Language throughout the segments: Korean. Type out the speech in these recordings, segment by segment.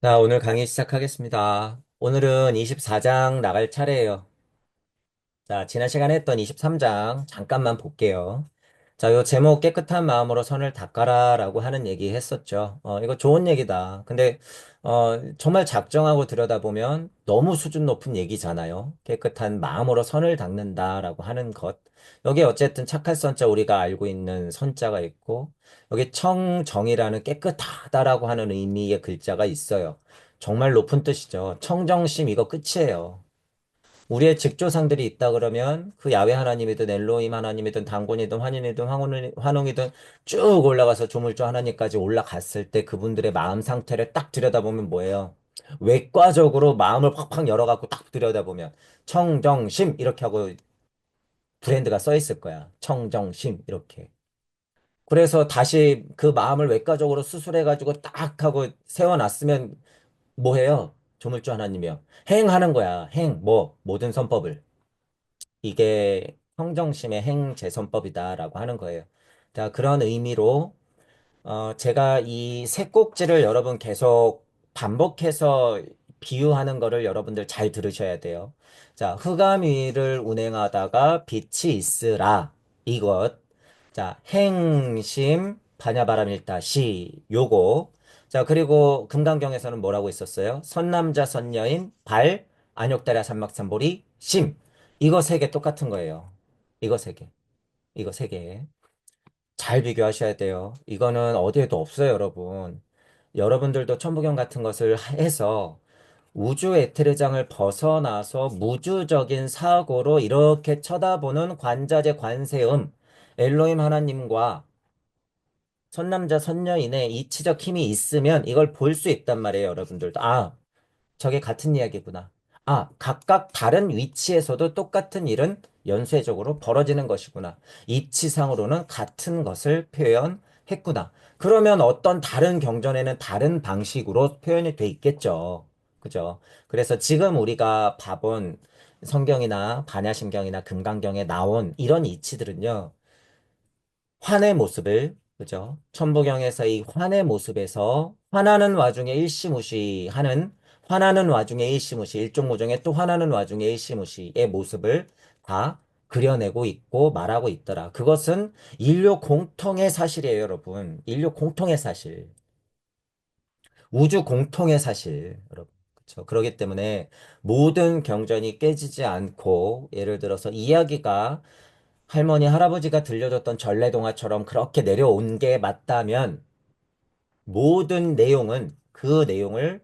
자, 오늘 강의 시작하겠습니다. 오늘은 24장 나갈 차례예요. 자, 지난 시간에 했던 23장 잠깐만 볼게요. 자, 요 제목 깨끗한 마음으로 선을 닦아라라고 하는 얘기 했었죠. 이거 좋은 얘기다. 근데 정말 작정하고 들여다보면 너무 수준 높은 얘기잖아요. 깨끗한 마음으로 선을 닦는다라고 하는 것. 여기 어쨌든 착할 선자 우리가 알고 있는 선자가 있고 여기 청정이라는 깨끗하다라고 하는 의미의 글자가 있어요. 정말 높은 뜻이죠. 청정심 이거 끝이에요. 우리의 직조상들이 있다 그러면 그 야훼 하나님이든 엘로힘 하나님이든 단곤이든 환인이든 환웅이든 쭉 올라가서 조물주 하나님까지 올라갔을 때 그분들의 마음 상태를 딱 들여다보면 뭐예요? 외과적으로 마음을 팍팍 열어갖고 딱 들여다보면 청정심 이렇게 하고 브랜드가 써 있을 거야. 청정심 이렇게. 그래서 다시 그 마음을 외과적으로 수술해가지고 딱 하고 세워놨으면 뭐 해요? 조물주 하나님이요. 행하는 거야. 행, 뭐, 모든 선법을. 이게 평정심의 행재선법이다라고 하는 거예요. 자, 그런 의미로 제가 이 세 꼭지를 여러분 계속 반복해서 비유하는 거를 여러분들 잘 들으셔야 돼요. 자, 흑암 위를 운행하다가 빛이 있으라 이것. 자, 행심 반야바람일다시 요거. 자, 그리고 금강경에서는 뭐라고 있었어요? 선남자 선녀인 발 안욕다랴 삼막삼보리 심. 이거 세 개 똑같은 거예요. 이거 세 개. 이거 세 개. 잘 비교하셔야 돼요. 이거는 어디에도 없어요, 여러분. 여러분들도 천부경 같은 것을 해서 우주 에테르장을 벗어나서 무주적인 사고로 이렇게 쳐다보는 관자재 관세음, 엘로힘 하나님과 선남자 선녀인의 이치적 힘이 있으면 이걸 볼 수 있단 말이에요, 여러분들도. 아, 저게 같은 이야기구나. 아, 각각 다른 위치에서도 똑같은 일은 연쇄적으로 벌어지는 것이구나. 이치상으로는 같은 것을 표현했구나. 그러면 어떤 다른 경전에는 다른 방식으로 표현이 돼 있겠죠. 그죠? 그래서 지금 우리가 봐본 성경이나 반야심경이나 금강경에 나온 이런 이치들은요. 환의 모습을, 그죠? 천부경에서 이 환의 모습에서 화나는 와중에 일시무시하는 화나는 와중에 일시무시, 일종무중에 또 화나는 와중에 일시무시의 모습을 다 그려내고 있고 말하고 있더라. 그것은 인류 공통의 사실이에요, 여러분. 인류 공통의 사실. 우주 공통의 사실, 여러분. 그렇죠. 그렇기 때문에 모든 경전이 깨지지 않고 예를 들어서 이야기가 할머니, 할아버지가 들려줬던 전래동화처럼 그렇게 내려온 게 맞다면 모든 내용은 그 내용을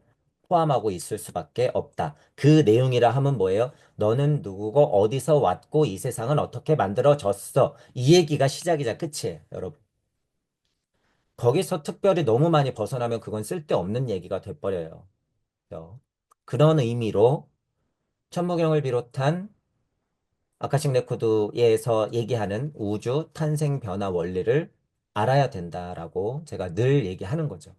포함하고 있을 수밖에 없다. 그 내용이라 하면 뭐예요? 너는 누구고 어디서 왔고 이 세상은 어떻게 만들어졌어. 이 얘기가 시작이자 끝이에요, 여러분. 거기서 특별히 너무 많이 벗어나면 그건 쓸데없는 얘기가 돼버려요. 그죠? 그런 의미로 천무경을 비롯한 아카식 레코드에서 얘기하는 우주 탄생 변화 원리를 알아야 된다라고 제가 늘 얘기하는 거죠.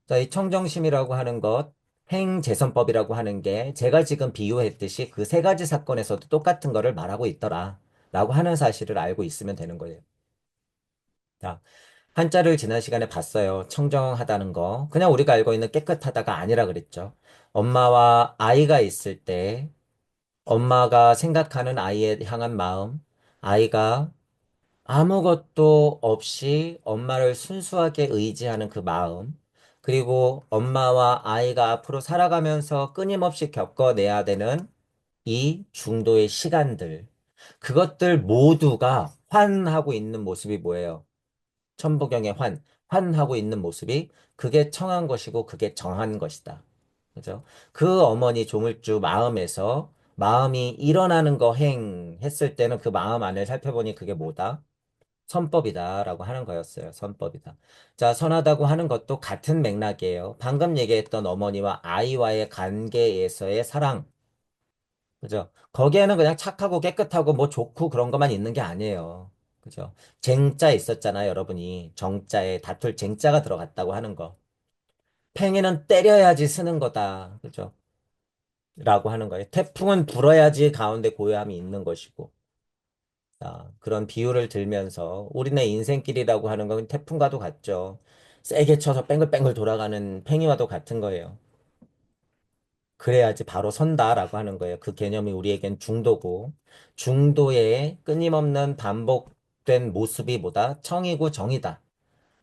자, 이 청정심이라고 하는 것, 행재선법이라고 하는 게 제가 지금 비유했듯이 그 세 가지 사건에서도 똑같은 거를 말하고 있더라. 라고 하는 사실을 알고 있으면 되는 거예요. 자, 한자를 지난 시간에 봤어요. 청정하다는 거. 그냥 우리가 알고 있는 깨끗하다가 아니라 그랬죠. 엄마와 아이가 있을 때 엄마가 생각하는 아이에 향한 마음, 아이가 아무것도 없이 엄마를 순수하게 의지하는 그 마음, 그리고 엄마와 아이가 앞으로 살아가면서 끊임없이 겪어내야 되는 이 중도의 시간들, 그것들 모두가 환하고 있는 모습이 뭐예요? 천부경의 환하고 있는 모습이 그게 청한 것이고 그게 정한 것이다. 그죠? 그 어머니 조물주 마음에서 마음이 일어나는 거 했을 때는 그 마음 안을 살펴보니 그게 뭐다? 선법이다라고 하는 거였어요. 선법이다. 자, 선하다고 하는 것도 같은 맥락이에요. 방금 얘기했던 어머니와 아이와의 관계에서의 사랑. 그죠? 거기에는 그냥 착하고 깨끗하고 뭐 좋고 그런 것만 있는 게 아니에요. 그죠? 쟁자 있었잖아요, 여러분이. 정자에 다툴 쟁자가 들어갔다고 하는 거. 팽이는 때려야지 쓰는 거다. 그죠? 라고 하는 거예요. 태풍은 불어야지 가운데 고요함이 있는 것이고. 그런 비유를 들면서 우리네 인생길이라고 하는 건 태풍과도 같죠. 세게 쳐서 뱅글뱅글 돌아가는 팽이와도 같은 거예요. 그래야지 바로 선다라고 하는 거예요. 그 개념이 우리에겐 중도고, 중도의 끊임없는 반복된 모습이 뭐다? 청이고 정이다.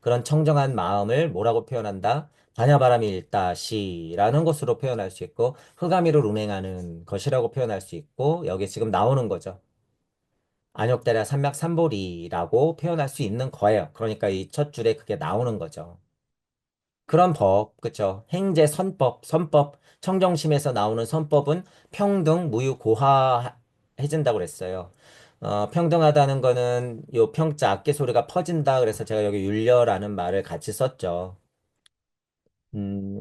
그런 청정한 마음을 뭐라고 표현한다? 반야바람이 일다시라는 것으로 표현할 수 있고, 흑암이로 운행하는 것이라고 표현할 수 있고, 여기 지금 나오는 거죠. 안욕대라 삼맥삼보리라고 표현할 수 있는 거예요. 그러니까 이 첫 줄에 그게 나오는 거죠. 그런 법, 그쵸? 행제 선법, 청정심에서 나오는 선법은 평등, 무유, 고하해진다고 그랬어요. 평등하다는 거는 요 평자 악기 소리가 퍼진다. 그래서 제가 여기 윤려라는 말을 같이 썼죠.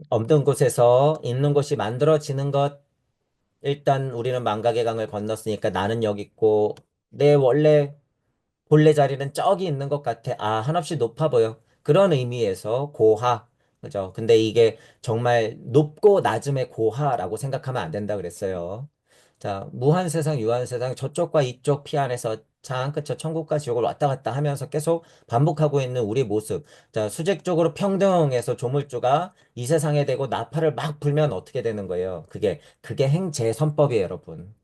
없는 곳에서 있는 곳이 만들어지는 것. 일단 우리는 망각의 강을 건넜으니까 나는 여기 있고, 내 원래 본래 자리는 저기 있는 것 같아. 아, 한없이 높아 보여. 그런 의미에서 고하. 그죠? 근데 이게 정말 높고 낮음의 고하라고 생각하면 안 된다 그랬어요. 자, 무한 세상, 유한 세상, 저쪽과 이쪽 피 안에서 참, 그쵸? 천국과 지옥을 왔다 갔다 하면서 계속 반복하고 있는 우리 모습. 자, 수직적으로 평등해서 조물주가 이 세상에 대고 나팔을 막 불면 어떻게 되는 거예요? 그게 행제선법이에요, 여러분.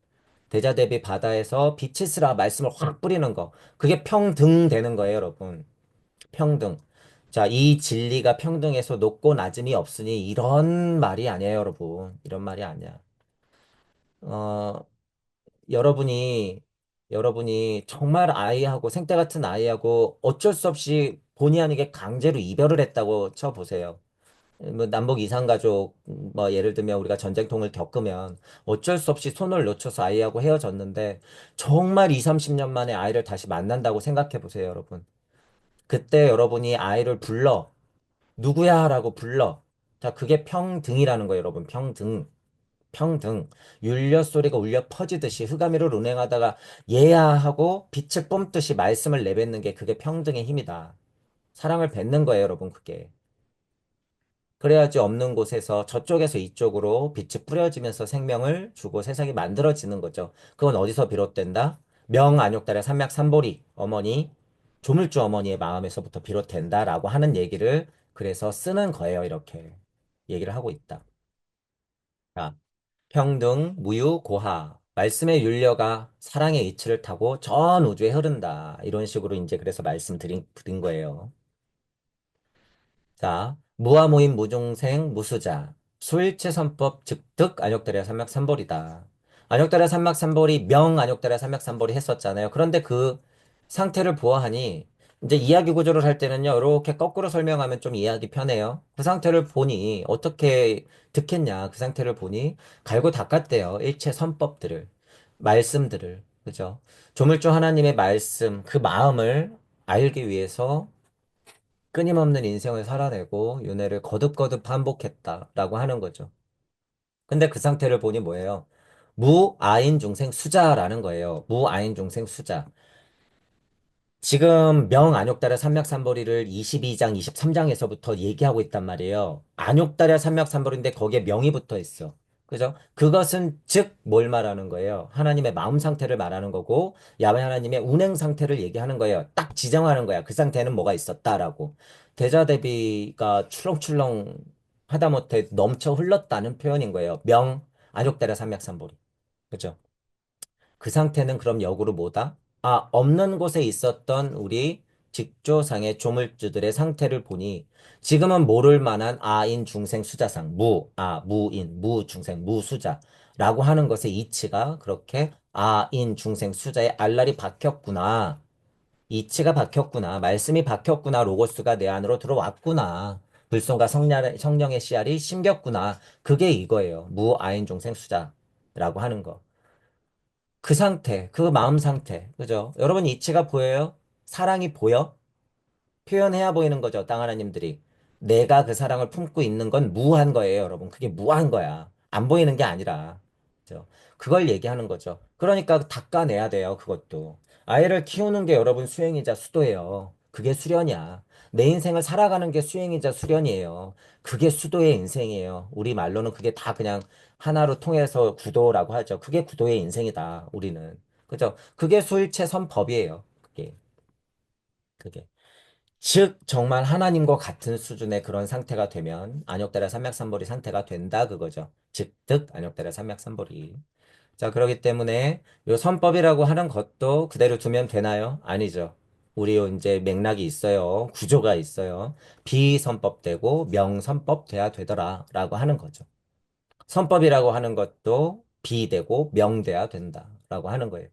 대자 대비 바다에서 빛이 쓰라 말씀을 확 뿌리는 거. 그게 평등 되는 거예요, 여러분. 평등. 자, 이 진리가 평등해서 높고 낮음이 없으니 이런 말이 아니에요, 여러분. 이런 말이 아니야. 어, 여러분이, 여러분이 정말 아이하고, 생때 같은 아이하고 어쩔 수 없이 본의 아니게 강제로 이별을 했다고 쳐보세요. 뭐 남북 이산가족 뭐 예를 들면 우리가 전쟁통을 겪으면 어쩔 수 없이 손을 놓쳐서 아이하고 헤어졌는데 정말 2, 30년 만에 아이를 다시 만난다고 생각해 보세요, 여러분. 그때 여러분이 아이를 불러 누구야? 라고 불러. 자, 그게 평등이라는 거예요, 여러분. 평등. 평등. 율려 소리가 울려 퍼지듯이 흑암이를 운행하다가 얘야 하고 빛을 뿜듯이 말씀을 내뱉는 게 그게 평등의 힘이다. 사랑을 뱉는 거예요, 여러분, 그게. 그래야지 없는 곳에서 저쪽에서 이쪽으로 빛이 뿌려지면서 생명을 주고 세상이 만들어지는 거죠. 그건 어디서 비롯된다? 명안욕달의 삼맥삼보리 어머니, 조물주 어머니의 마음에서부터 비롯된다라고 하는 얘기를 그래서 쓰는 거예요. 이렇게 얘기를 하고 있다. 자, 평등, 무유, 고하. 말씀의 윤려가 사랑의 이치를 타고 전 우주에 흐른다. 이런 식으로 이제 그래서 드린 거예요. 자, 무아무인 무중생 무수자 수일체선법 즉득 안욕달의 삼맥삼벌이다. 안욕달의 삼맥삼벌이 명 안욕달의 삼맥삼벌이 했었잖아요. 그런데 그 상태를 보아하니 이제 이야기 구조를 할 때는요. 이렇게 거꾸로 설명하면 좀 이해하기 편해요. 그 상태를 보니 어떻게 듣겠냐. 그 상태를 보니 갈고 닦았대요. 일체 선법들을 말씀들을 그죠? 조물주 하나님의 말씀 그 마음을 알기 위해서 끊임없는 인생을 살아내고 윤회를 거듭거듭 반복했다라고 하는 거죠. 근데 그 상태를 보니 뭐예요? 무아인 중생 수자라는 거예요. 무아인 중생 수자. 지금 명안욕달의 삼맥삼보리를 22장, 23장에서부터 얘기하고 있단 말이에요. 안욕달의 삼맥삼보리인데 거기에 명이 붙어 있어. 그죠? 그것은 즉 뭘 말하는 거예요? 하나님의 마음 상태를 말하는 거고 야훼 하나님의 운행 상태를 얘기하는 거예요. 딱 지정하는 거야. 그 상태는 뭐가 있었다라고. 대자대비가 출렁출렁 하다못해 넘쳐 흘렀다는 표현인 거예요. 명 안욕달의 삼맥삼보리. 그죠? 그 상태는 그럼 역으로 뭐다? 아, 없는 곳에 있었던 우리 직조상의 조물주들의 상태를 보니 지금은 모를 만한 아인 중생 수자상 무인 무중생 무수자라고 하는 것의 이치가 그렇게 아인 중생 수자의 알랄이 박혔구나. 이치가 박혔구나. 말씀이 박혔구나. 로고스가 내 안으로 들어왔구나. 불성과 성령의 씨알이 심겼구나. 그게 이거예요. 무아인 중생 수자라고 하는 거. 그 상태, 그 마음 상태, 그죠? 여러분 이치가 보여요? 사랑이 보여? 표현해야 보이는 거죠, 땅 하나님들이. 내가 그 사랑을 품고 있는 건 무한 거예요, 여러분. 그게 무한 거야. 안 보이는 게 아니라. 그죠? 그걸 얘기하는 거죠. 그러니까 닦아내야 돼요, 그것도. 아이를 키우는 게 여러분 수행이자 수도예요. 그게 수련이야. 내 인생을 살아가는 게 수행이자 수련이에요. 그게 수도의 인생이에요. 우리 말로는 그게 다 그냥 하나로 통해서 구도라고 하죠. 그게 구도의 인생이다, 우리는. 그죠? 그게 수일체 선법이에요. 그게. 그게. 즉, 정말 하나님과 같은 수준의 그런 상태가 되면 안욕달의 삼맥삼볼이 상태가 된다 그거죠. 즉, 안욕달의 삼맥삼볼이. 자, 그렇기 때문에 요 선법이라고 하는 것도 그대로 두면 되나요? 아니죠. 우리 요 이제 맥락이 있어요. 구조가 있어요. 비선법되고 명선법 돼야 되더라라고 하는 거죠. 선법이라고 하는 것도 비되고 명돼야 된다라고 하는 거예요.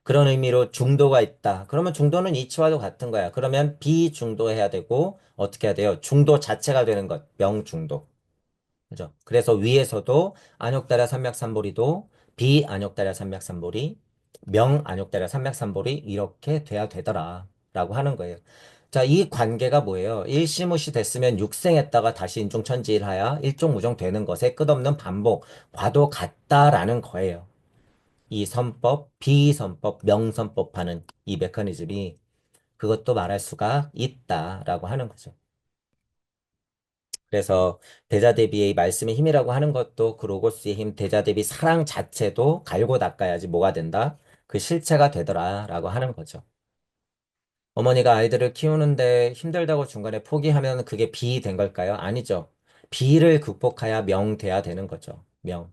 그런 의미로 중도가 있다. 그러면 중도는 이치와도 같은 거야. 그러면 비중도해야 되고 어떻게 해야 돼요? 중도 자체가 되는 것. 명중도. 그죠? 그래서 위에서도 안욕달야 삼맥삼보리도 비안욕달야 삼맥삼보리, 명안욕달야 삼맥삼보리 이렇게 돼야 되더라. 라고 하는 거예요. 자, 이 관계가 뭐예요? 일시무시 됐으면 육생했다가 다시 인중천지일하야 일종무종 되는 것에 끝없는 반복, 과도 같다라는 거예요. 이 선법, 비선법, 명선법 하는 이 메커니즘이 그것도 말할 수가 있다라고 하는 거죠. 그래서 대자대비의 말씀의 힘이라고 하는 것도 그 로고스의 힘, 대자대비 사랑 자체도 갈고 닦아야지 뭐가 된다? 그 실체가 되더라라고 하는 거죠. 어머니가 아이들을 키우는데 힘들다고 중간에 포기하면 그게 비 된 걸까요? 아니죠. 비를 극복해야 명 돼야 되는 거죠. 명.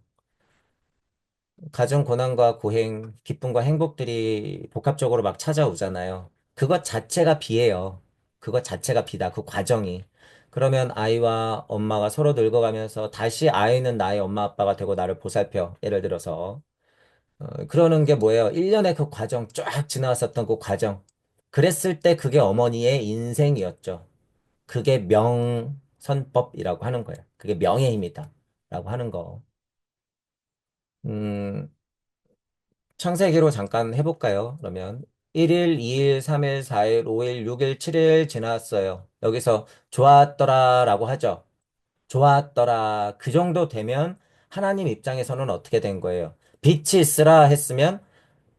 가정 고난과 고행, 기쁨과 행복들이 복합적으로 막 찾아오잖아요. 그것 자체가 비예요. 그것 자체가 비다. 그 과정이. 그러면 아이와 엄마가 서로 늙어가면서 다시 아이는 나의 엄마 아빠가 되고 나를 보살펴. 예를 들어서. 그러는 게 뭐예요? 1년의 그 과정, 쫙 지나왔었던 그 과정. 그랬을 때 그게 어머니의 인생이었죠. 그게 명선법이라고 하는 거예요. 그게 명의 힘이다. 라고 하는 거. 음, 창세기로 잠깐 해볼까요? 그러면 1일, 2일, 3일, 4일, 5일, 6일, 7일 지났어요. 여기서 좋았더라라고 하죠. 좋았더라. 그 정도 되면 하나님 입장에서는 어떻게 된 거예요? 빛이 있으라 했으면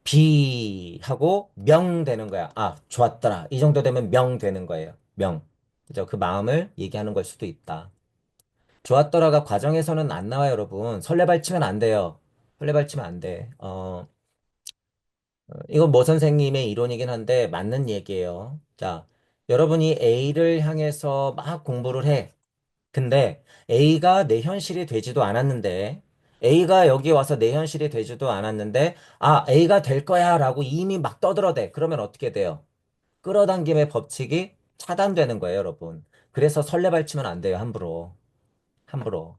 비하고 명 되는 거야. 아, 좋았더라. 이 정도 되면 명 되는 거예요. 명. 그죠? 그 마음을 얘기하는 걸 수도 있다. 좋았더라가 과정에서는 안 나와요, 여러분. 설레발치면 안 돼요. 설레발치면 안 돼. 이건 모 선생님의 이론이긴 한데 맞는 얘기예요. 자, 여러분이 A를 향해서 막 공부를 해. 근데 A가 내 현실이 되지도 않았는데 A가 여기 와서 내 현실이 되지도 않았는데 아, A가 될 거야 라고 이미 막 떠들어대. 그러면 어떻게 돼요? 끌어당김의 법칙이 차단되는 거예요, 여러분. 그래서 설레발치면 안 돼요, 함부로. 함부로.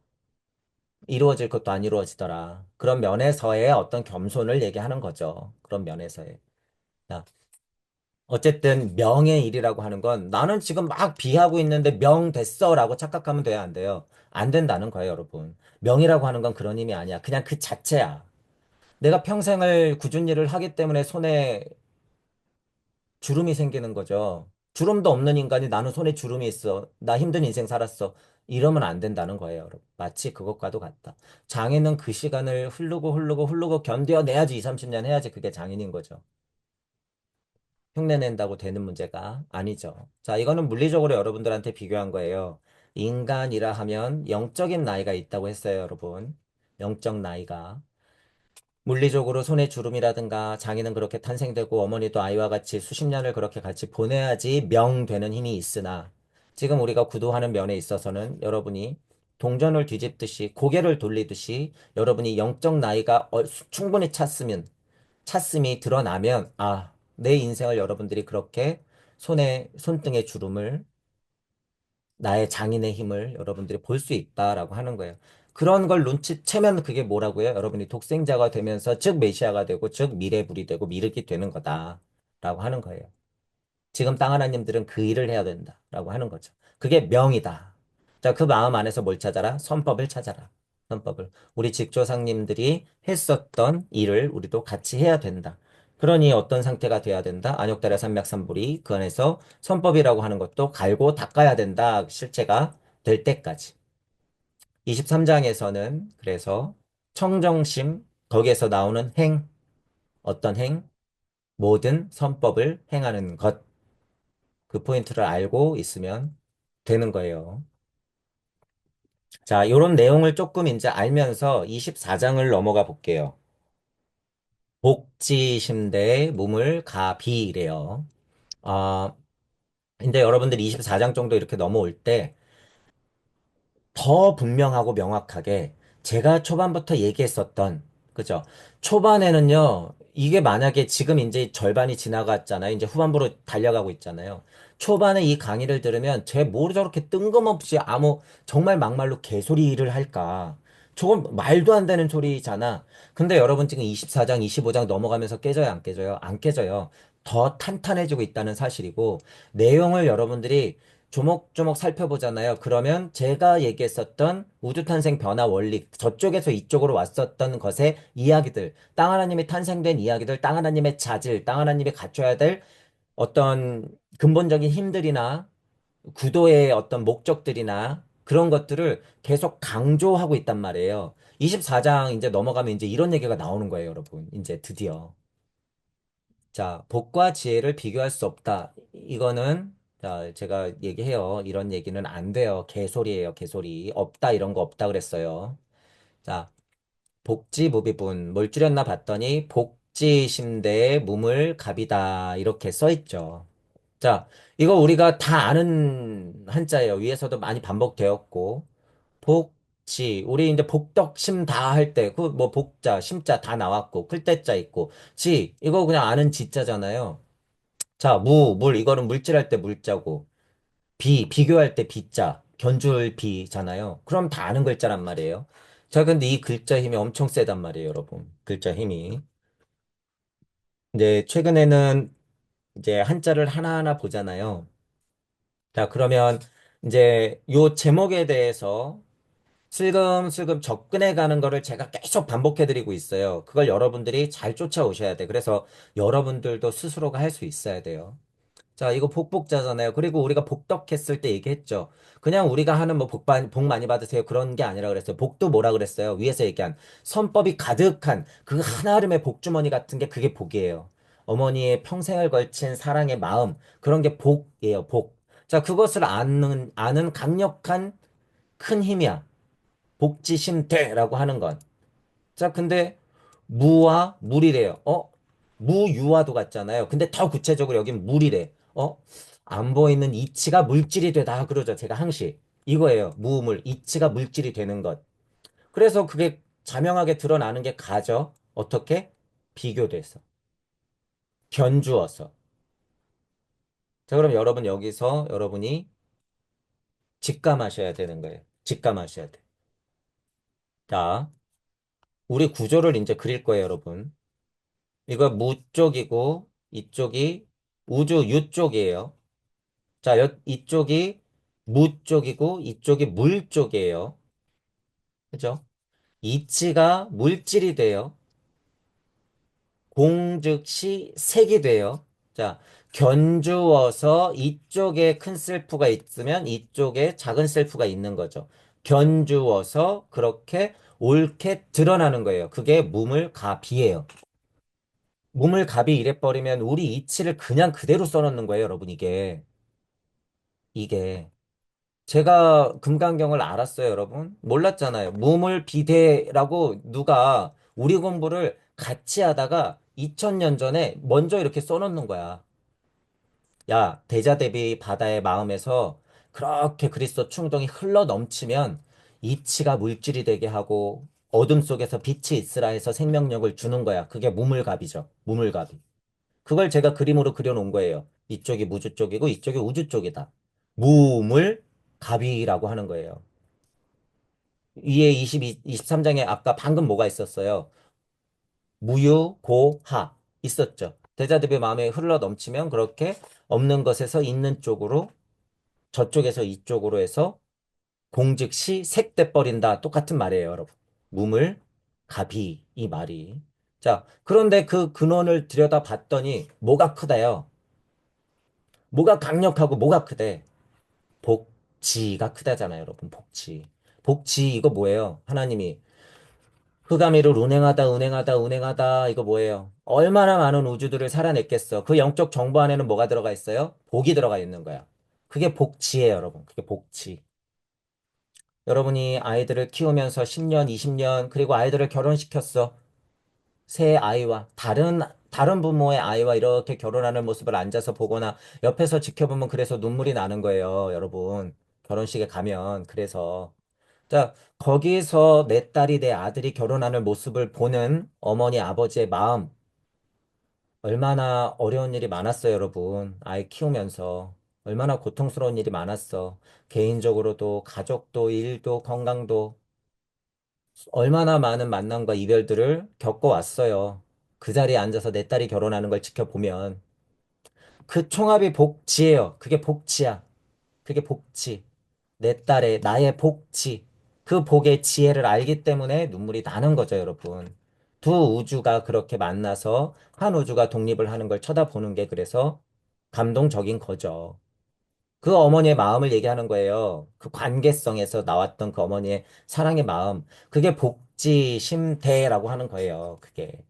이루어질 것도 안 이루어지더라. 그런 면에서의 어떤 겸손을 얘기하는 거죠. 그런 면에서의. 자, 어쨌든 명의 일이라고 하는 건 나는 지금 막 비하고 있는데 명 됐어라고 착각하면 돼야 안 돼요. 안 된다는 거예요, 여러분. 명이라고 하는 건 그런 의미 아니야. 그냥 그 자체야. 내가 평생을 꾸준히 일을 하기 때문에 손에 주름이 생기는 거죠. 주름도 없는 인간이 나는 손에 주름이 있어. 나 힘든 인생 살았어. 이러면 안 된다는 거예요, 여러분. 마치 그것과도 같다. 장인은 그 시간을 흐르고 견뎌내야지 2, 30년 해야지 그게 장인인 거죠. 흉내낸다고 되는 문제가 아니죠. 자, 이거는 물리적으로 여러분들한테 비교한 거예요. 인간이라 하면 영적인 나이가 있다고 했어요, 여러분. 영적 나이가. 물리적으로 손에 주름이라든가 장인은 그렇게 탄생되고 어머니도 아이와 같이 수십 년을 그렇게 같이 보내야지 명되는 힘이 있으나 지금 우리가 구도하는 면에 있어서는 여러분이 동전을 뒤집듯이 고개를 돌리듯이 여러분이 영적 나이가 충분히 찼음이 드러나면 아, 내 인생을 여러분들이 그렇게 손등에 주름을 나의 장인의 힘을 여러분들이 볼 수 있다라고 하는 거예요. 그런 걸 눈치채면 그게 뭐라고요? 여러분이 독생자가 되면서 즉 메시아가 되고 즉 미래불이 되고 미륵이 되는 거다라고 하는 거예요. 지금 땅 하나님들은 그 일을 해야 된다라고 하는 거죠. 그게 명이다. 자, 그 마음 안에서 뭘 찾아라? 선법을 찾아라. 선법을. 우리 직조상님들이 했었던 일을 우리도 같이 해야 된다. 그러니 어떤 상태가 돼야 된다? 안욕달야 삼맥삼불이 그 안에서 선법이라고 하는 것도 갈고 닦아야 된다. 실체가 될 때까지. 23장에서는 그래서 청정심, 거기에서 나오는 행, 어떤 행? 모든 선법을 행하는 것. 그 포인트를 알고 있으면 되는 거예요. 자, 요런 내용을 조금 이제 알면서 24장을 넘어가 볼게요. 복지심대의 무물가비래요. 근데 여러분들이 24장 정도 이렇게 넘어올 때 더 분명하고 명확하게 제가 초반부터 얘기했었던, 그죠? 초반에는요, 이게 만약에 지금 이제 절반이 지나갔잖아요. 이제 후반부로 달려가고 있잖아요. 초반에 이 강의를 들으면 쟤 뭐 저렇게 뜬금없이 정말 막말로 개소리를 할까? 조금 말도 안 되는 소리잖아. 근데 여러분 지금 24장, 25장 넘어가면서 깨져요, 안 깨져요? 안 깨져요. 더 탄탄해지고 있다는 사실이고, 내용을 여러분들이 조목조목 살펴보잖아요. 그러면 제가 얘기했었던 우주탄생 변화 원리, 저쪽에서 이쪽으로 왔었던 것의 이야기들, 땅 하나님이 탄생된 이야기들, 땅 하나님의 자질, 땅 하나님이 갖춰야 될 어떤 근본적인 힘들이나 구도의 어떤 목적들이나 그런 것들을 계속 강조하고 있단 말이에요. 24장 이제 넘어가면 이제 이런 얘기가 나오는 거예요, 여러분. 이제 드디어. 자, 복과 지혜를 비교할 수 없다. 이거는 자, 제가 얘기해요. 이런 얘기는 안 돼요. 개소리예요, 개소리. 없다, 이런 거 없다 그랬어요. 자, 복지무비분. 뭘 줄였나 봤더니 복지심대의 무물갑이다. 이렇게 써 있죠. 자, 이거 우리가 다 아는 한자예요. 위에서도 많이 반복되었고. 복지. 우리 이제 복덕심 다 할 때, 그 뭐 복자, 심자 다 나왔고, 클때자 있고, 지. 이거 그냥 아는 지자잖아요. 자, 물, 이거는 물질할 때 물자고, 비교할 때 비자, 견줄 비잖아요. 그럼 다 아는 글자란 말이에요. 자, 근데 이 글자 힘이 엄청 세단 말이에요, 여러분. 글자 힘이. 이제 최근에는 이제 한자를 하나하나 보잖아요. 자, 그러면 이제 요 제목에 대해서 슬금슬금 접근해 가는 거를 제가 계속 반복해 드리고 있어요. 그걸 여러분들이 잘 쫓아오셔야 돼. 그래서 여러분들도 스스로가 할 수 있어야 돼요. 자, 이거 복복자잖아요. 그리고 우리가 복덕했을 때 얘기했죠. 그냥 우리가 하는 뭐 복 많이 받으세요. 그런 게 아니라 그랬어요. 복도 뭐라 그랬어요? 위에서 얘기한 선법이 가득한 그 한아름의 복주머니 같은 게 그게 복이에요. 어머니의 평생을 걸친 사랑의 마음. 그런 게 복이에요. 복. 자, 그것을 아는 강력한 큰 힘이야. 복지심대라고 하는 건. 자, 근데 무와 물이래요. 무유와도 같잖아요. 근데 더 구체적으로 여긴 물이래. 안 보이는 이치가 물질이 되다 그러죠. 제가 항시 이거예요. 무물 이치가 물질이 되는 것. 그래서 그게 자명하게 드러나는 게 가죠. 어떻게? 비교돼서 견주어서. 자, 그럼 여러분 여기서 여러분이 직감하셔야 되는 거예요. 직감하셔야 돼. 자, 우리 구조를 이제 그릴 거예요, 여러분. 이거 무 쪽이고 이쪽이 우주 유 쪽이에요. 자, 이쪽이 무 쪽이고 이쪽이 물 쪽이에요. 그죠? 이치가 물질이 돼요. 공 즉시 색이 돼요. 자, 견주어서 이쪽에 큰 셀프가 있으면 이쪽에 작은 셀프가 있는 거죠. 견주어서 그렇게 옳게 드러나는 거예요. 그게 무물갑이에요. 무물갑이 이래버리면 우리 이치를 그냥 그대로 써놓는 거예요, 여러분, 이게. 제가 금강경을 알았어요, 여러분. 몰랐잖아요. 무물비대라고 누가 우리 공부를 같이 하다가 2000년 전에 먼저 이렇게 써놓는 거야. 야, 대자대비 바다의 마음에서 그렇게 그리스도 충동이 흘러 넘치면 이치가 물질이 되게 하고 어둠 속에서 빛이 있으라 해서 생명력을 주는 거야. 그게 무물갑이죠. 무물갑이. 그걸 제가 그림으로 그려놓은 거예요. 이쪽이 무주 쪽이고 이쪽이 우주 쪽이다. 무물 갑이라고 하는 거예요. 위에 23장에 아까 방금 뭐가 있었어요? 무유, 고, 하 있었죠. 대자들의 마음에 흘러 넘치면 그렇게 없는 것에서 있는 쪽으로 저쪽에서 이쪽으로 해서 공즉시 색돼 버린다. 똑같은 말이에요, 여러분. 무물, 갑이 이 말이. 자, 그런데 그 근원을 들여다 봤더니 뭐가 크다요? 뭐가 강력하고 뭐가 크대? 복지가 크다잖아요, 여러분. 복지. 복지 이거 뭐예요? 하나님이 흑암이를 운행하다 운행하다 운행하다 이거 뭐예요? 얼마나 많은 우주들을 살아냈겠어. 그 영적 정보 안에는 뭐가 들어가 있어요? 복이 들어가 있는 거야. 그게 복지예요, 여러분. 그게 복지. 여러분이 아이들을 키우면서 10년, 20년 그리고 아이들을 결혼시켰어. 새 아이와 다른 다른 부모의 아이와 이렇게 결혼하는 모습을 앉아서 보거나 옆에서 지켜보면 그래서 눈물이 나는 거예요, 여러분. 결혼식에 가면. 그래서. 자, 거기서 내 딸이 내 아들이 결혼하는 모습을 보는 어머니, 아버지의 마음. 얼마나 어려운 일이 많았어요, 여러분. 아이 키우면서. 얼마나 고통스러운 일이 많았어. 개인적으로도, 가족도, 일도, 건강도. 얼마나 많은 만남과 이별들을 겪어왔어요. 그 자리에 앉아서 내 딸이 결혼하는 걸 지켜보면. 그 총합이 복지예요. 그게 복지야. 그게 복지. 내 딸의, 나의 복지. 그 복의 지혜를 알기 때문에 눈물이 나는 거죠, 여러분. 두 우주가 그렇게 만나서 한 우주가 독립을 하는 걸 쳐다보는 게 그래서 감동적인 거죠. 그 어머니의 마음을 얘기하는 거예요. 그 관계성에서 나왔던 그 어머니의 사랑의 마음. 그게 복지, 심대라고 하는 거예요. 그게.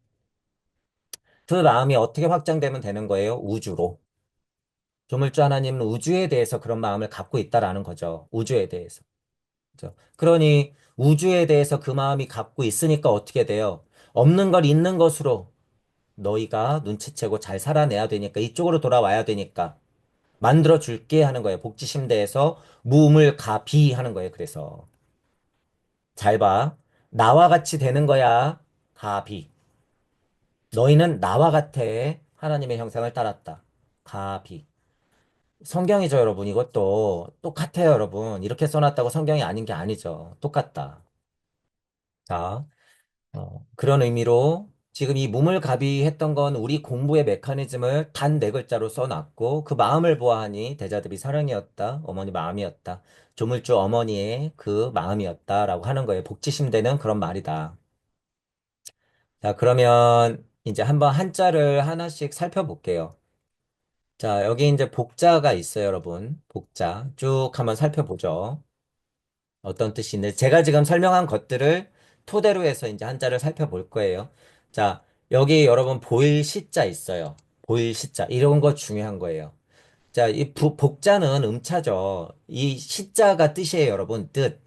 그 마음이 어떻게 확장되면 되는 거예요? 우주로. 조물주 하나님은 우주에 대해서 그런 마음을 갖고 있다라는 거죠. 우주에 대해서. 그죠? 그러니 우주에 대해서 그 마음이 갖고 있으니까 어떻게 돼요? 없는 걸 있는 것으로 너희가 눈치채고 잘 살아내야 되니까 이쪽으로 돌아와야 되니까 만들어 줄게 하는 거예요. 복지심대에서 무물가비 하는 거예요. 그래서 잘 봐. 나와 같이 되는 거야. 가비. 너희는 나와 같아. 하나님의 형상을 따랐다. 가비. 성경이죠, 여러분. 이것도 똑같아요, 여러분. 이렇게 써놨다고 성경이 아닌 게 아니죠. 똑같다. 자, 그런 의미로 지금 이 무물갑이 했던 건 우리 공부의 메커니즘을 단 네 글자로 써놨고 그 마음을 보아하니 대자들이 사랑이었다. 어머니 마음이었다. 조물주 어머니의 그 마음이었다라고 하는 거예요. 복지심대는 그런 말이다. 자, 그러면 이제 한번 한자를 하나씩 살펴볼게요. 자, 여기 이제 복자가 있어요, 여러분. 복자. 쭉 한번 살펴보죠. 어떤 뜻이 있는지. 제가 지금 설명한 것들을 토대로 해서 이제 한자를 살펴볼 거예요. 자, 여기 여러분 보일 시자 있어요. 보일 시자. 이런 거 중요한 거예요. 자, 이 복자는 음자죠. 이 시자가 뜻이에요, 여러분. 뜻.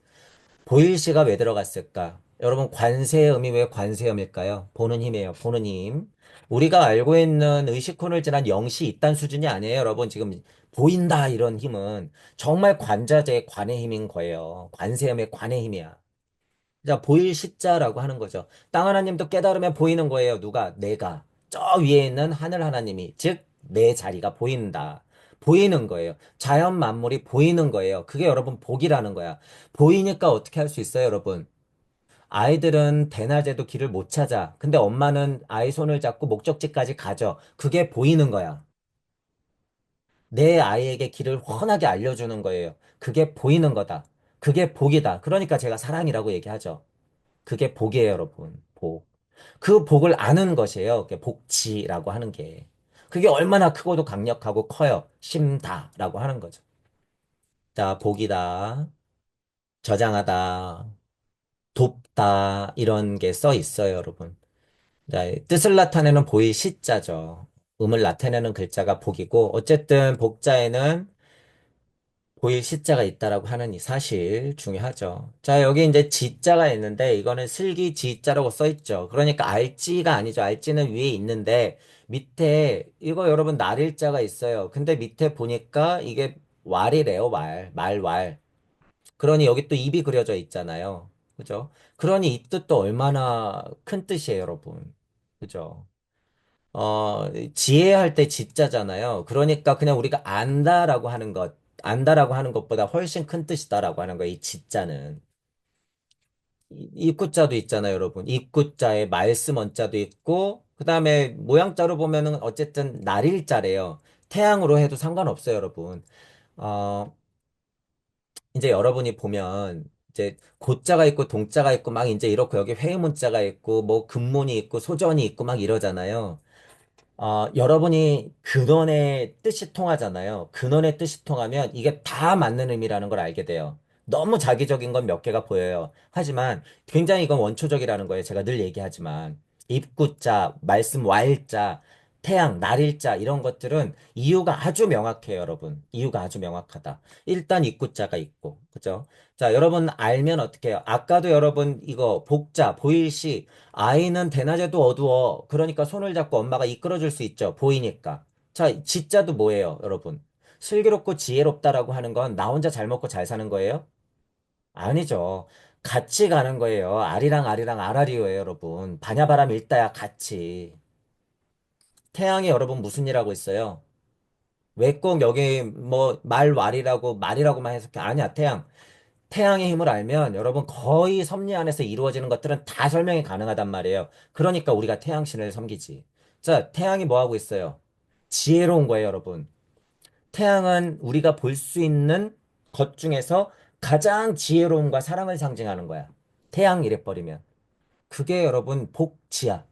보일시가 왜 들어갔을까? 여러분, 관세의 음이 왜 관세음일까요? 보는 힘이에요, 보는 힘. 우리가 알고 있는 의식혼을 지난 영시 이딴 수준이 아니에요, 여러분. 지금 보인다, 이런 힘은 정말 관자재의 관의 힘인 거예요. 관세음의 관의 힘이야. 자, 보일 시자라고 하는 거죠. 땅 하나님도 깨달으면 보이는 거예요. 누가? 내가. 저 위에 있는 하늘 하나님이. 즉, 내 자리가 보인다. 보이는 거예요. 자연 만물이 보이는 거예요. 그게 여러분 복이라는 거야. 보이니까 어떻게 할 수 있어요, 여러분? 아이들은 대낮에도 길을 못 찾아. 근데 엄마는 아이 손을 잡고 목적지까지 가죠. 그게 보이는 거야. 내 아이에게 길을 훤하게 알려주는 거예요. 그게 보이는 거다. 그게 복이다. 그러니까 제가 사랑이라고 얘기하죠. 그게 복이에요, 여러분. 복. 그 복을 아는 것이에요. 그게 복지라고 하는 게. 그게 얼마나 크고도 강력하고 커요. 심다라고 하는 거죠. 자, 복이다. 저장하다. 돕다. 이런 게 써 있어요, 여러분. 자, 뜻을 나타내는 보이 시자죠. 음을 나타내는 글자가 복이고, 어쨌든 복자에는 보일 시자가 있다라고 하는 이 사실 중요하죠. 자, 여기 이제 지자가 있는데 이거는 슬기 지자라고 써 있죠. 그러니까 알지가 아니죠. 알지는 위에 있는데 밑에 이거 여러분 날일자가 있어요. 근데 밑에 보니까 이게 왈이래요. 왈. 말왈. 그러니 여기 또 입이 그려져 있잖아요. 그죠? 그러니 이 뜻도 얼마나 큰 뜻이에요, 여러분. 그죠? 지혜할 때 지자잖아요. 그러니까 그냥 우리가 안다라고 하는 것, 안다라고 하는 것보다 훨씬 큰 뜻이다라고 하는 거예요. 이 지자는. 입구자도 있잖아요, 여러분. 입구자에 말씀 원자도 있고, 그 다음에 모양자로 보면은 어쨌든 날일자래요. 태양으로 해도 상관없어요, 여러분. 어, 이제 여러분이 보면, 이제 고자가 있고 동자가 있고 막 이제 이렇고 여기 회문자가 있고 뭐 금문이 있고 소전이 있고 막 이러잖아요. 여러분이 근원의 뜻이 통하잖아요. 근원의 뜻이 통하면 이게 다 맞는 의미라는 걸 알게 돼요. 너무 자기적인 건 몇 개가 보여요. 하지만 굉장히 이건 원초적이라는 거예요. 제가 늘 얘기하지만. 입구자, 말씀 왈자, 태양, 날일자 이런 것들은 이유가 아주 명확해요, 여러분. 이유가 아주 명확하다. 일단 입구자가 있고, 그죠? 자, 여러분 알면 어떻게 해요? 아까도 여러분 이거 복자, 보일시, 아이는 대낮에도 어두워. 그러니까 손을 잡고 엄마가 이끌어줄 수 있죠. 보이니까. 자, 지자도 뭐예요, 여러분? 슬기롭고 지혜롭다라고 하는 건 나 혼자 잘 먹고 잘 사는 거예요? 아니죠. 같이 가는 거예요. 아리랑 아리랑 아라리오예요, 여러분. 바냐바람 일다야 같이. 태양이 여러분 무슨 일 하고 있어요? 왜 꼭 여기 뭐 말왈이라고 말이라고만 해석해? 아니야, 태양. 태양의 힘을 알면 여러분 거의 섭리 안에서 이루어지는 것들은 다 설명이 가능하단 말이에요. 그러니까 우리가 태양신을 섬기지. 자, 태양이 뭐 하고 있어요? 지혜로운 거예요, 여러분. 태양은 우리가 볼 수 있는 것 중에서 가장 지혜로움과 사랑을 상징하는 거야. 태양 이래 버리면. 그게 여러분 복지야.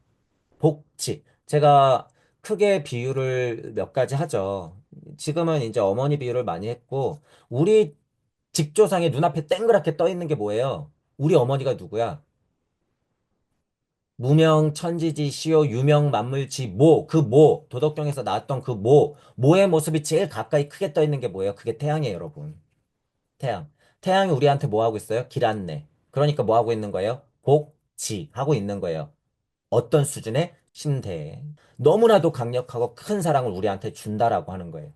복지. 제가 크게 비유를 몇 가지 하죠. 지금은 이제 어머니 비유를 많이 했고, 우리 직조상에 눈앞에 땡그랗게 떠 있는 게 뭐예요? 우리 어머니가 누구야? 무명 천지지시요 유명 만물지 그 도덕경에서 나왔던 그 모의 모습이 제일 가까이 크게 떠 있는 게 뭐예요? 그게 태양이에요, 여러분. 태양. 태양이 우리한테 뭐 하고 있어요? 길 안내. 그러니까 뭐 하고 있는 거예요? 복지 하고 있는 거예요. 어떤 수준의 심대. 너무나도 강력하고 큰 사랑을 우리한테 준다라고 하는 거예요.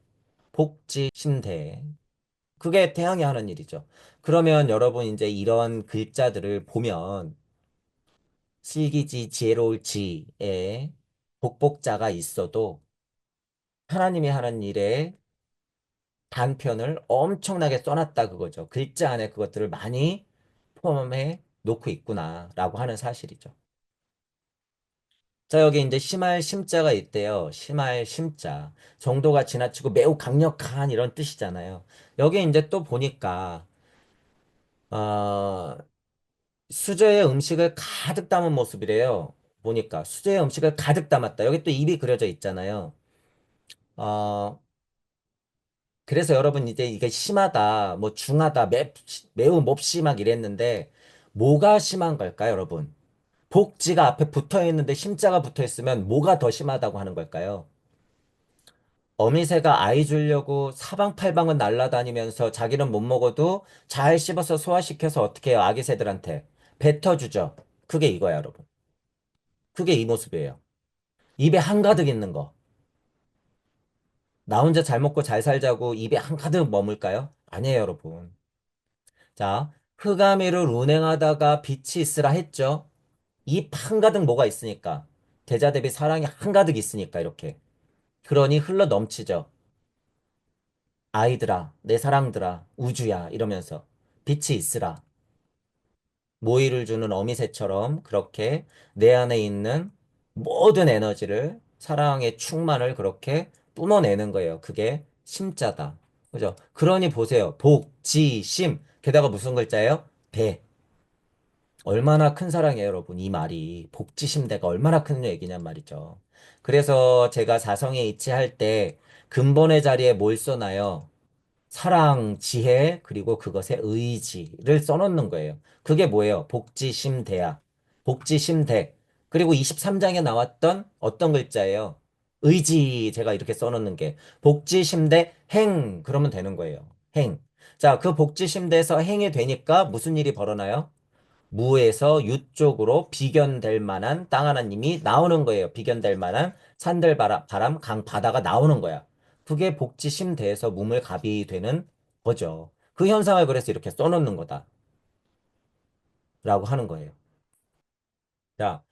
복지 심대. 그게 태양이 하는 일이죠. 그러면 여러분 이제 이런 글자들을 보면 슬기지 지혜로울 지에 복복자가 있어도 하나님이 하는 일에 단편을 엄청나게 써놨다 그거죠. 글자 안에 그것들을 많이 포함해 놓고 있구나라고 하는 사실이죠. 자, 여기 이제 심할 심자가 있대요. 심할 심자. 정도가 지나치고 매우 강력한 이런 뜻이잖아요. 여기 이제 또 보니까, 어, 수저에 음식을 가득 담은 모습이래요. 보니까. 수저에 음식을 가득 담았다. 여기 또 입이 그려져 있잖아요. 어, 그래서 여러분 이제 이게 심하다, 뭐 중하다, 매우 몹시 막 이랬는데, 뭐가 심한 걸까요, 여러분? 복지가 앞에 붙어 있는데 심자가 붙어 있으면 뭐가 더 심하다고 하는 걸까요? 어미새가 아이 주려고 사방팔방은 날아다니면서 자기는 못 먹어도 잘 씹어서 소화시켜서 어떻게 해요? 아기 새들한테 뱉어주죠. 그게 이거야, 여러분. 그게 이 모습이에요. 입에 한가득 있는 거. 나 혼자 잘 먹고 잘 살자고 입에 한가득 머물까요? 아니에요, 여러분. 자, 흑암이를 운행하다가 빛이 있으라 했죠. 입 한가득 뭐가 있으니까. 대자 대비 사랑이 한가득 있으니까, 이렇게. 그러니 흘러 넘치죠. 아이들아, 내 사랑들아, 우주야, 이러면서. 빛이 있으라. 모의를 주는 어미새처럼 그렇게 내 안에 있는 모든 에너지를, 사랑의 충만을 그렇게 뿜어내는 거예요. 그게 심자다. 그죠? 그러니 보세요. 복, 지, 심. 게다가 무슨 글자예요? 대. 얼마나 큰 사랑이에요, 여러분. 이 말이. 복지심대가 얼마나 큰 얘기냔 말이죠. 그래서 제가 사성에 이치할 때 근본의 자리에 뭘 써놔요? 사랑, 지혜, 그리고 그것의 의지를 써놓는 거예요. 그게 뭐예요? 복지심대야. 복지심대. 그리고 23장에 나왔던 어떤 글자예요? 의지, 제가 이렇게 써놓는 게. 복지심대 행, 그러면 되는 거예요. 행. 자, 그 복지심대에서 행이 되니까 무슨 일이 벌어나요? 무에서 유 쪽으로 비견될 만한 땅 하나님이 나오는 거예요. 비견될 만한 산들 바람, 강, 바다가 나오는 거야. 그게 복지심대에서 무물갑이 되는 거죠. 그 현상을 그래서 이렇게 써놓는 거다라고 하는 거예요. 자,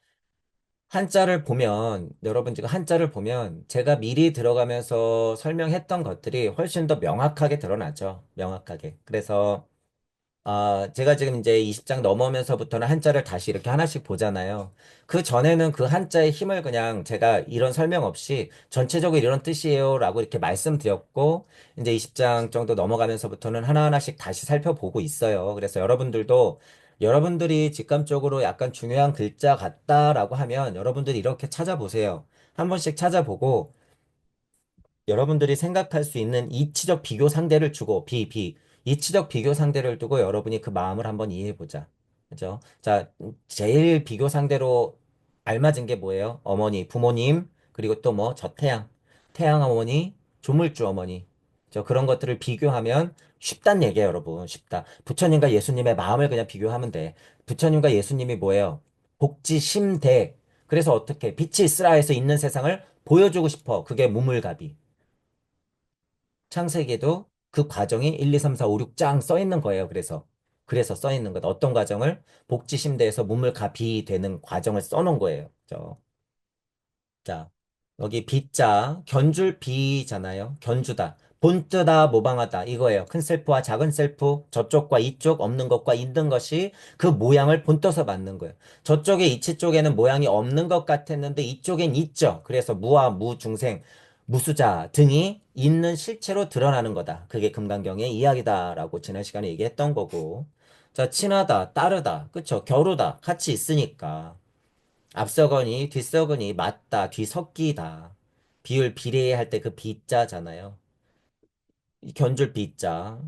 한자를 보면, 여러분 지금 한자를 보면 제가 미리 들어가면서 설명했던 것들이 훨씬 더 명확하게 드러나죠. 명확하게. 그래서 제가 지금 이제 20장 넘어오면서부터는 한자를 다시 이렇게 하나씩 보잖아요. 그 전에는 그 한자의 힘을 그냥 제가 이런 설명 없이 전체적으로 이런 뜻이에요 라고 이렇게 말씀드렸고, 이제 20장 정도 넘어가면서부터는 하나하나씩 다시 살펴보고 있어요. 그래서 여러분들도 여러분들이 직감적으로 약간 중요한 글자 같다라고 하면 여러분들이 이렇게 찾아보세요. 한 번씩 찾아보고 여러분들이 생각할 수 있는 이치적 비교 상대를 주고, 이치적 비교 상대를 두고 여러분이 그 마음을 한번 이해해 보자. 그죠? 자, 제일 비교 상대로 알맞은 게 뭐예요? 어머니, 부모님, 그리고 또 뭐 저태양, 태양 어머니, 조물주 어머니. 저 그런 것들을 비교하면 쉽단 얘기예요, 여러분. 쉽다. 부처님과 예수님의 마음을 그냥 비교하면 돼. 부처님과 예수님이 뭐예요? 복지심대. 그래서 어떻게 빛이 있으라에서 있는 세상을 보여주고 싶어. 그게 무물갑이. 창세기에도 그 과정이 1, 2, 3, 4, 5, 6장 써 있는 거예요. 그래서 써 있는 것. 어떤 과정을 복지심대에서 무물갑이 되는 과정을 써 놓은 거예요. 자, 여기 비자, 견줄 비잖아요. 견주다. 본뜨다, 모방하다. 이거예요. 큰 셀프와 작은 셀프, 저쪽과 이쪽, 없는 것과 있는 것이 그 모양을 본떠서 만든 거예요. 저쪽에 이치 쪽에는 모양이 없는 것 같았는데 이쪽엔 있죠. 그래서 무와 무중생, 무수자 등이 있는 실체로 드러나는 거다. 그게 금강경의 이야기다라고 지난 시간에 얘기했던 거고. 자, 친하다, 따르다, 그쵸? 겨루다, 같이 있으니까. 앞서거니 뒤서거니 맞다 뒤섞이다 비율 비례할 때 그 비자잖아요. 이 견줄 비자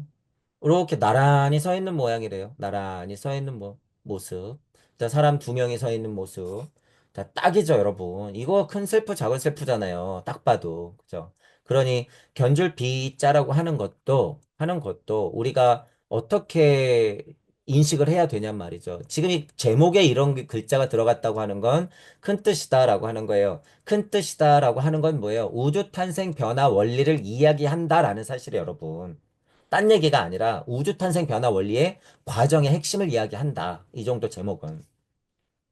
이렇게 나란히 서 있는 모양이래요. 나란히 서 있는 모습. 자, 사람 두 명이 서 있는 모습. 자, 딱이죠, 여러분. 이거 큰 셀프, 작은 셀프잖아요. 딱 봐도. 그죠? 그러니 견줄 비자라고 하는 것도 우리가 어떻게 인식을 해야 되냔 말이죠. 지금 이 제목에 이런 글자가 들어갔다고 하는 건 큰 뜻이다라고 하는 거예요. 큰 뜻이다라고 하는 건 뭐예요? 우주 탄생 변화 원리를 이야기한다라는 사실이에요, 여러분. 딴 얘기가 아니라 우주 탄생 변화 원리의 과정의 핵심을 이야기한다. 이 정도 제목은.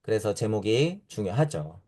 그래서 제목이 중요하죠.